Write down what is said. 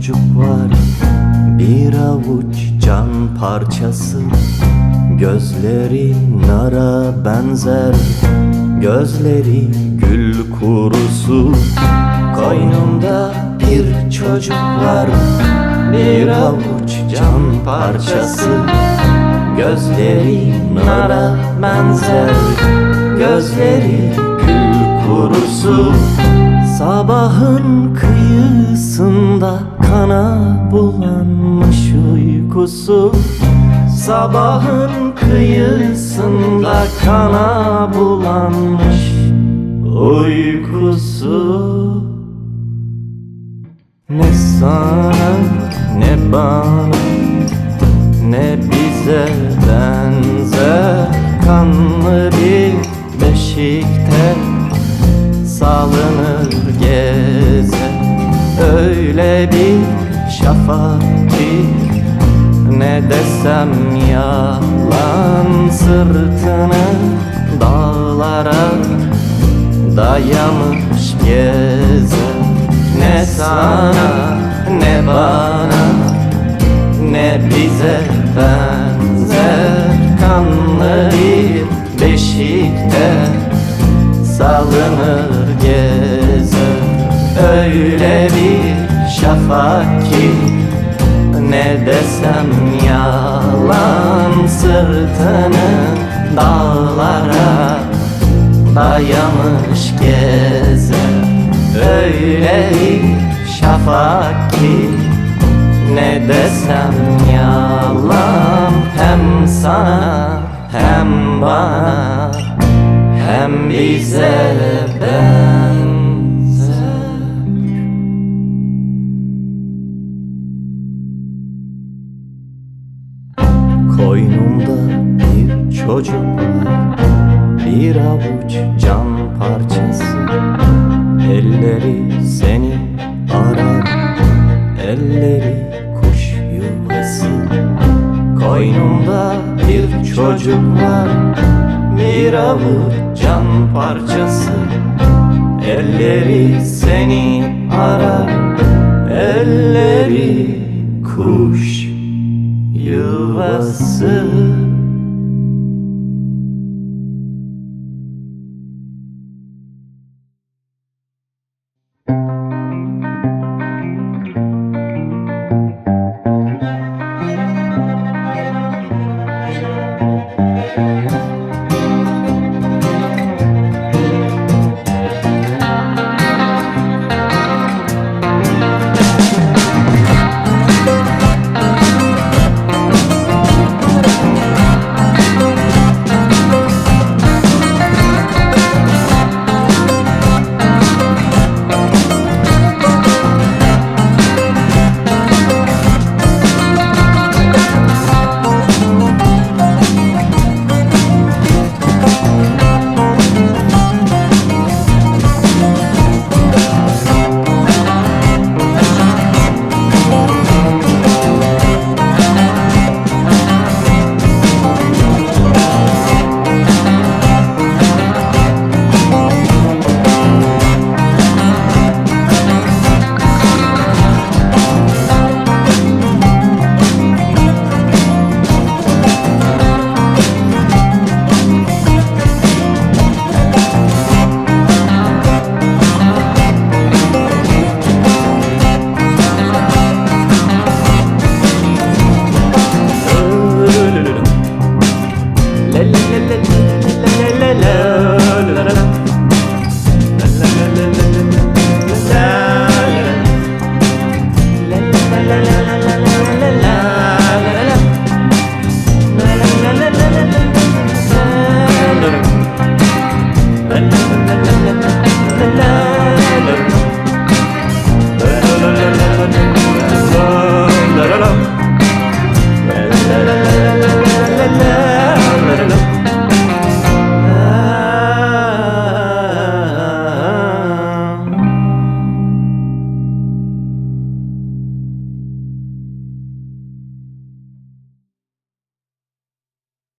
çocuk var, bir avuç can parçası. Gözleri nara benzer, gözleri gül kurusu. Koynumda bir çocuk var, bir avuç can parçası. Gözleri nara benzer, gözleri gül kurusu. Sabahın kıyısında kana bulanmış uykusu. Sabahın kıyısında kana bulanmış uykusu. Ne sana ne bana ne bize benzer, kanlı bir beşikte salınır gezer. Öyle bir şafak ki ne desem yalan, sırtını dağlara dayamış gezer. Ne sana ne bana ne bize benzer, kanlı bir beşikte salınır gezer. Öyle bir şafak ki ne desem yalan, sırtını dağlara dayamış gezer. Öyle bir şafak ki ne desem yalan, hem sana hem bana hem bize benzer. Koynumda bir çocuk var, bir avuç can parçası. Elleri seni arar, elleri kuş yuvası. Koynumda bir çocuk var, bir avuç can parçası. Elleri seni arar, elleri kuş yuvası.